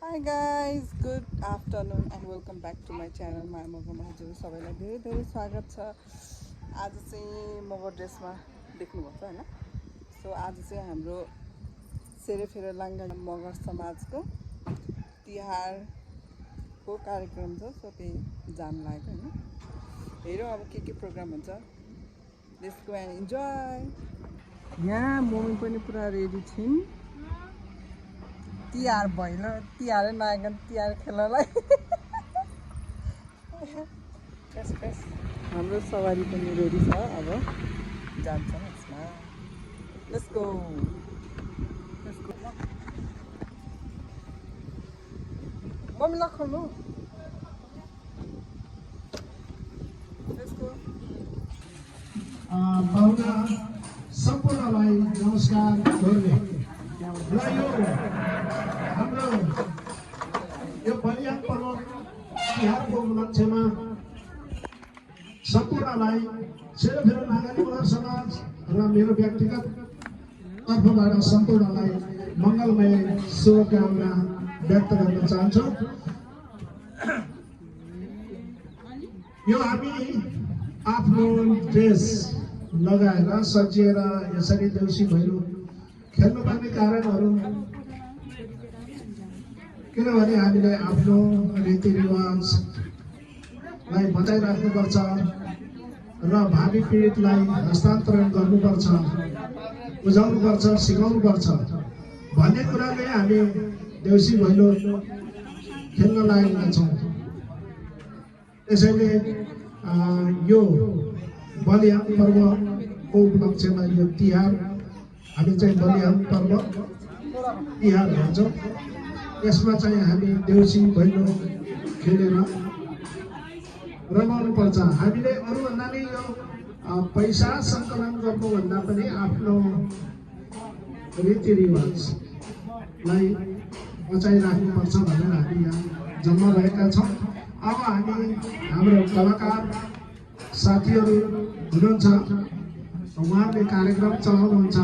Hi guys, good afternoon and welcome back to my channel मगरमा हजुर सबैलाई धेरै धेरै स्वागत छ। आज चाहिँ मगर ड्रेसमा देख्नुभएको हैन। सो आज चाहिँ हाम्रो सेरेफेरो लाङ्गा मगर समाजको तिहारको कार्यक्रम छ। सो त्यही जान लागेको हैन। हेरौँ अब के प्रोग्राम हुन्छ। Let's go and enjoy. यहाँ मम्मी पनि पुरा रेडी छिन्। तिहार भैलो तिहारै नआइकन तिहार खेल्नलाई हाम्रो सवारी पनि रेडी छ। अब जान्छौँ यसमा। लेट्स गो मम्मी लखल्नु। Let's go. पाहुना सम्पूर्णलाई नमस्कार गर्ने र हाम्रो यो बलिया पर्व तिहारको उपलक्ष्यमा सम्पूर्णलाई सेरोफेरो नागरिक मगर समाज र मेरो व्यक्तिगत तर्फबाट सम्पूर्णलाई मङ्गलमय शुभकामना व्यक्त गर्न चाहन्छु। यो हामी आफ्नो ड्रेस लगाएर सजिएर यसरी देउसी भैलो खेल्नुपर्ने कारणहरू किनभने हामीले आफ्नो रीतिरिवाजलाई बचाइराख्नुपर्छ र भावी पीडितलाई हस्तान्तरण गर्नुपर्छ, बुझाउनुपर्छ, सिकाउनुपर्छ भन्ने कुराले हामी देउसी भैलो खेल्न लागेका छौँ। त्यसैले यो बलिया पर्वको उपलक्ष्यमा यो तिहार हामी चाहिँ बलिया पर्व तिहार भन्छौँ। यसमा चाहिँ हामी देउसी भैलो खेलेर रमाउनु पर्छ। हामीले अरूभन्दा नि यो पैसा सङ्कलन गर्नुभन्दा पनि आफ्नो रीतिरिवाजलाई बचाइराख्नुपर्छ भनेर हामी यहाँ जम्मा भएका छौँ। अब हामी हाम्रो कलाकार साथीहरू हुनुहुन्छ, उहाँहरूले कार्यक्रम चलाउनुहुन्छ,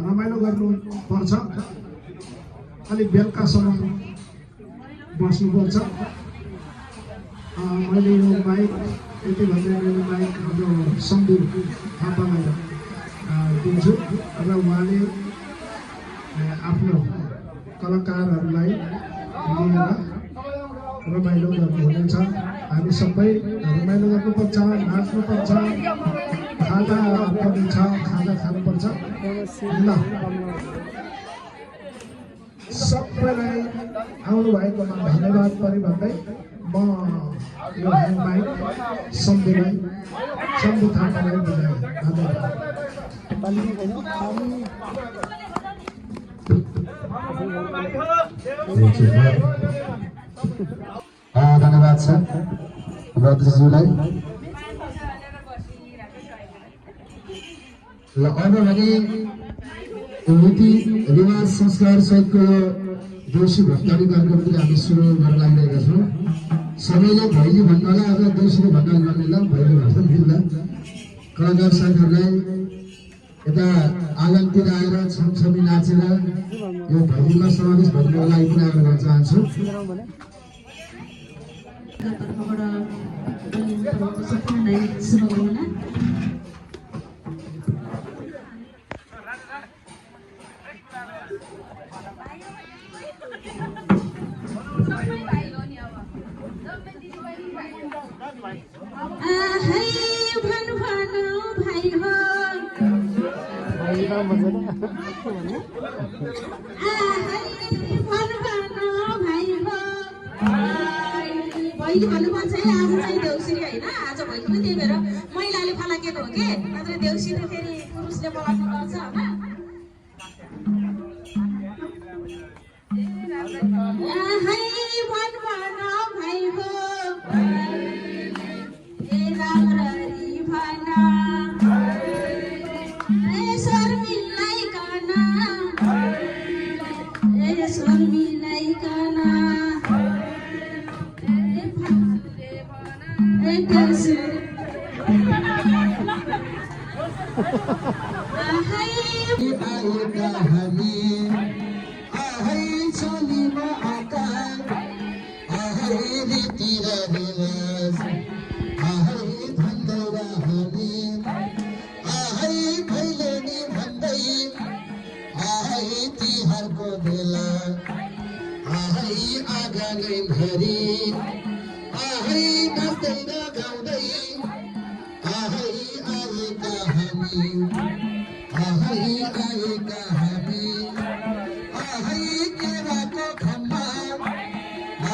रमाइलो गर्नुपर्छ, अलिक बेलुकासम्म बस्नुपर्छ। मैले यो माइक यति भन्दै मेरो माइक हाम्रो शम्भु थापालाई दिन्छु र उहाँले आफ्नो कलाकारहरूलाई लिएर रमाइलो गर्नुहुनेछ। हामी सबै रमाइलो गर्नुपर्छ, नाच्नुपर्छ, खाजा पनि छ, खाजा खानुपर्छ। ल सबैलाई आउनु भएकोमा धन्यवाद पनि भन्दै म यो माइक शम्भु थापालाई बुझाएँ। धन्यवाद छ रत्नज्यूलाई। ल अब भने रीति रिवाज संस्कार सहितको यो देउसी भण्डारी कार्यक्रमले हामी सुरु गर्न लागिरहेका छौँ। सबैले भैली भन्नलाई अब देउसीले भन्नाले गर्ने ल भैली भन्न मिल्दा कलाकार साथीहरूलाई यता आँगनतिर आएर छमछमी नाचेर यो भैलीमा समावेश भन्नुको लागि पनि आग्रह गर्न चाहन्छु। भैली भन्नुपर्छ है। आज चाहिँ देउसी होइन, आज भैली पनि त्यही भएर महिलाले फलाकेको हो कि, नत्र देउसी त फेरि पुरुषले फलाक्नु पर्छ आएका हामी आहै चलीमा आकार आहै आँगनै भरि आहै नाच्दै र गाउँदै आहै आएका हामी आहै आएका हामी आहै केराको खम्बा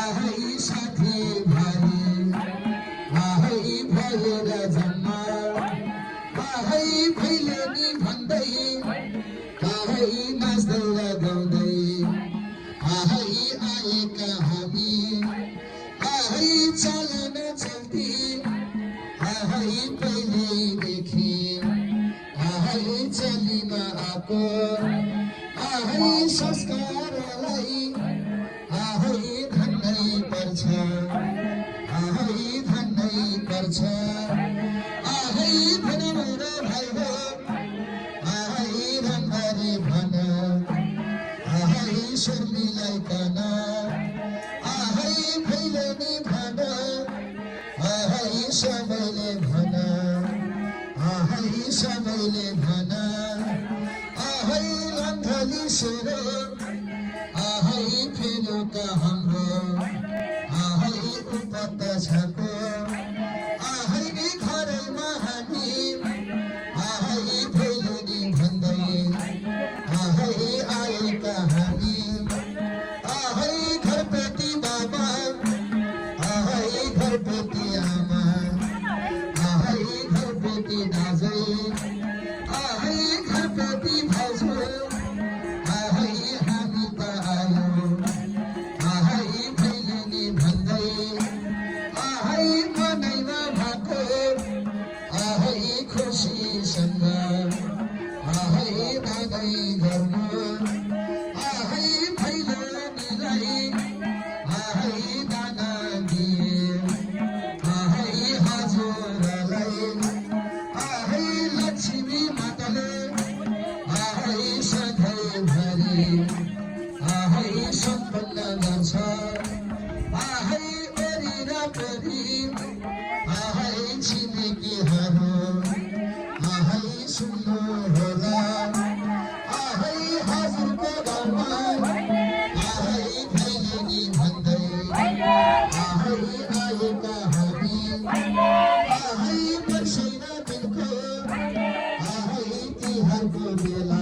आहै साथी भाइ आहै भएर जम्मा आहै भैलेनी भन्दै आहै नाच्दै र गाउँदै आहै आएका हामी आहै चलन चल्ती आहै पहिलेदेखि आहै चलीमा आएको आहै संस्कारलाई आहै धन्नै पर्छ आहै धन्नै पर्छ आहै भन मेरो भाइ हो आहै राम्ररी भन आहै शर्मिलाई कन आहै भैलेनी भन आहै सबैले भन आहै सबैले भन आहै लन्थली सेरो आहै फेलुका हाम्रो आहै उपत्यछको आहै घरैमा हामी आहै भैलेनी भन्दै आहै आएका हामी आहै घरपेटी बाबा आहै घरपेटी आमा आहै घरपेटी दाजु आहै घरपेटी भाउजू आहै हामी त आयो आहै भैलेनी भन्दै आहै मनैमा भएको आहै खुसीसँग आहै दादै गर्नु आहै भैलेनीलाई आहै दाना दिए आहै हजुरलाई आहै लक्ष्मी माताले आहै सधैँभरि आहै सम्पन्न गर्छ आहै वरिपरि आहै छिमेकीहरू आहै सुन्नु होला आहै हजुरको घरमा आहै भैलेनी भन्दै आहै आएका हामी आहै वर्षैना दिनको आहै तिहारको बेला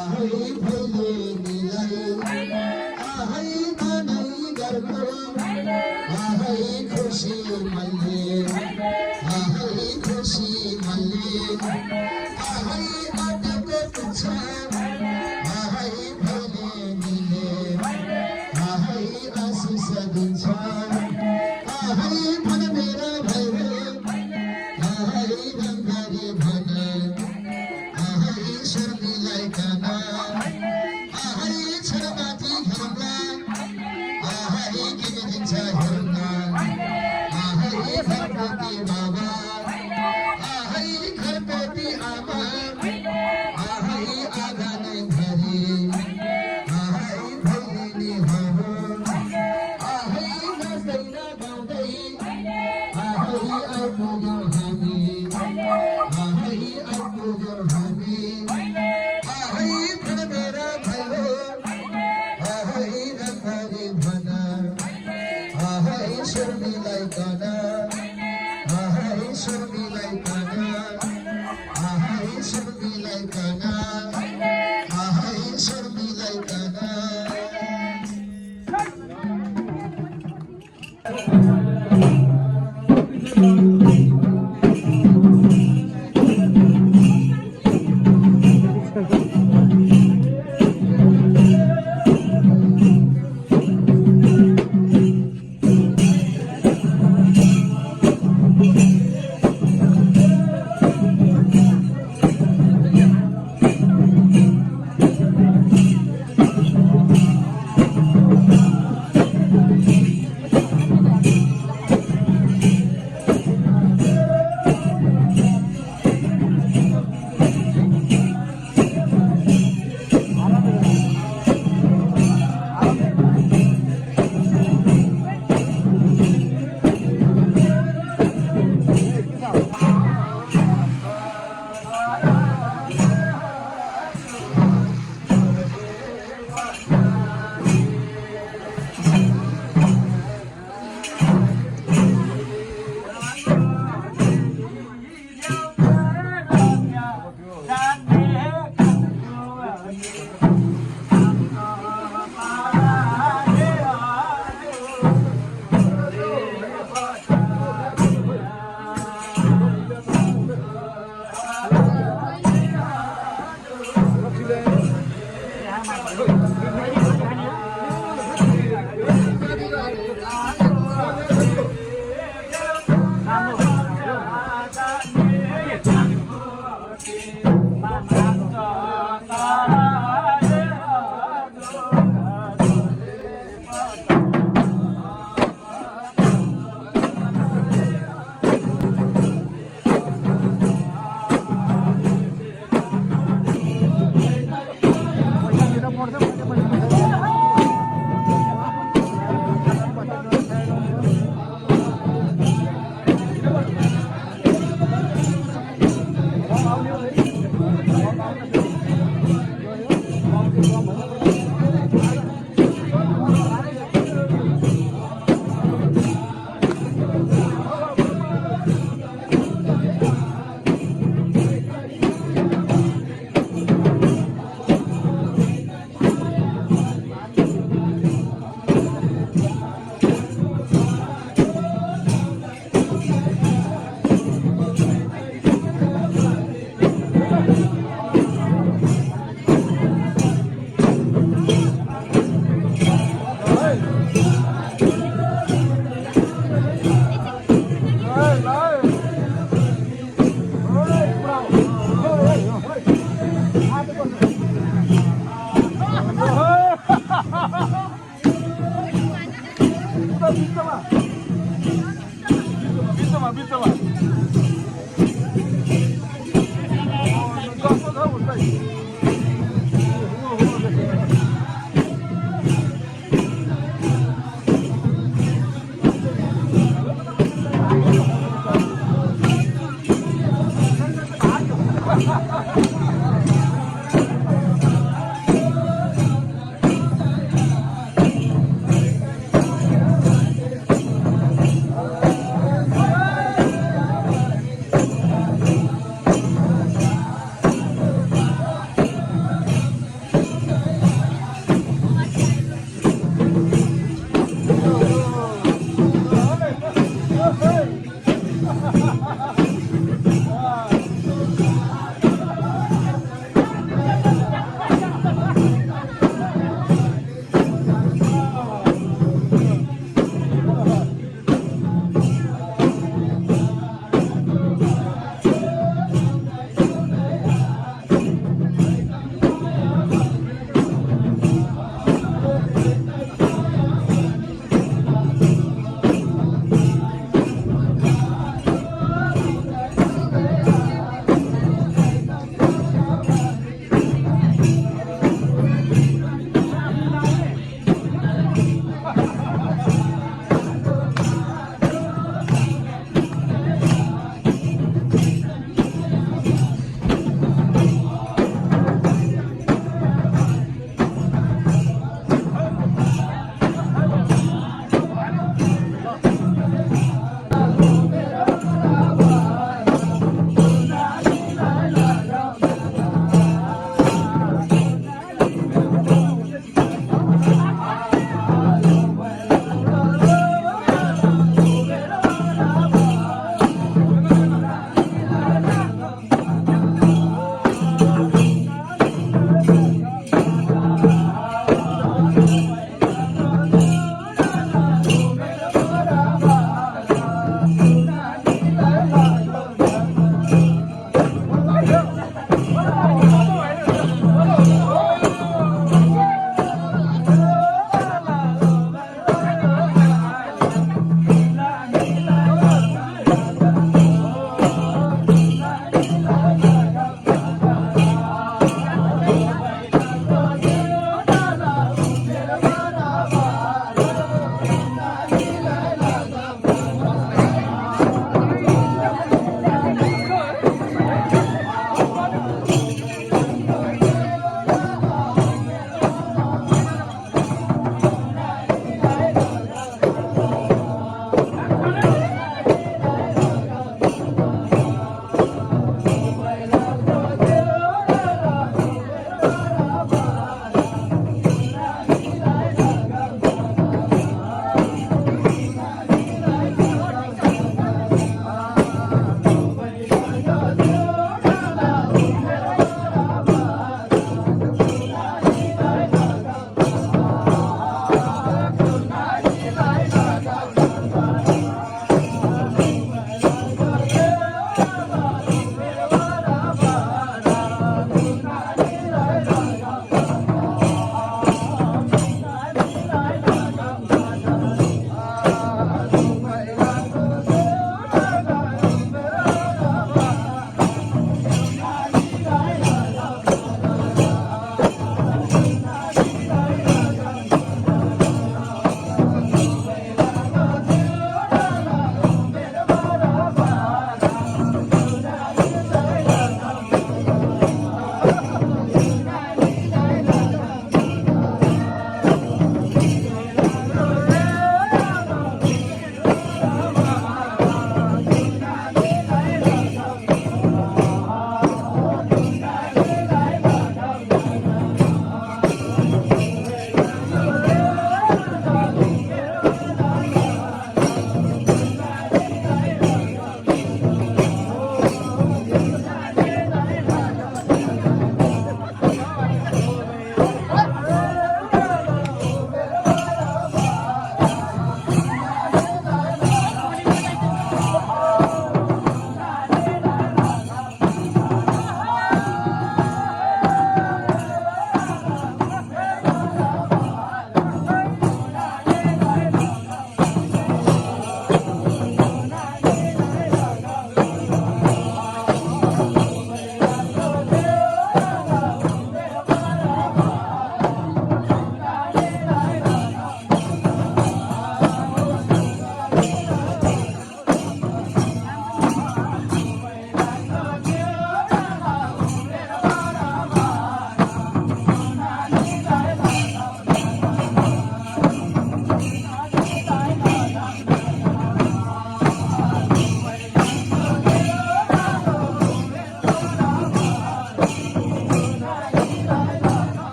आहै भैलेनीलाई आहै मनै गर्को आहै खुसी मल्ले आहै खुसी मल्ले आहै आटाको पुग्छ आहै भैलेनीले आहै आशिष दिन्छ आहै भन मेरा भाइ हो आहै राम्ररी भन आहै शर्मिलाई कन आहै छोरामाथि हेर्ला आहै के दिन्छ हेर्न आहै घरपेटी बाबा आहै घरपेटी आमा आहै आँगनै भरि आहै भैलेनीहरू आहै नाच्दै र गाउँदै आहै आइपुग्यो हामी आहै आइपुग्यो हामी आहै भन मेरा भाइ हो आहै राम्ररी भन आहै शर्मिलाई कन आहै शर्मिलाई कन आहै शर्मिलाई कन आहै शर्मिलाई कन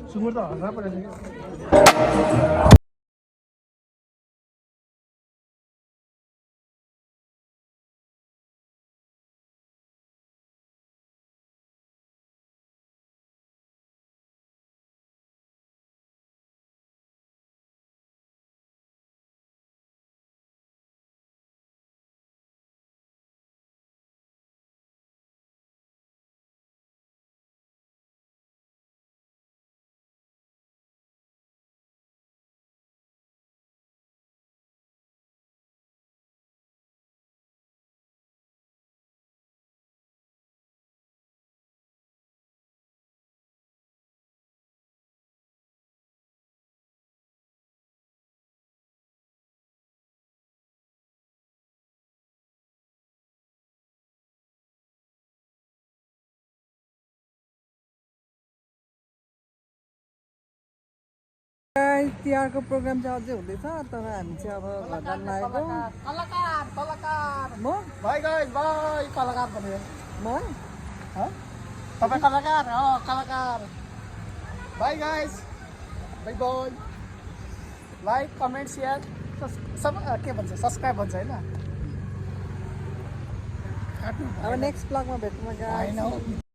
सुँगुर त हल्ला परेको तिहारको प्रोग्राम चाहिँ अझै हुँदैछ तर हामी चाहिँ अब घर जान लागेको कलाकार कलाकार म भाइ गाइस भाइ कलाकार भन्यो म तपाईँ कलाकार कलाकार bye guys bye bye like comment share सब के भन्छ सब्सक्राइब भन्छ होइन अब नेक्स्ट ब्लगमा भेटौँ गाइस होइन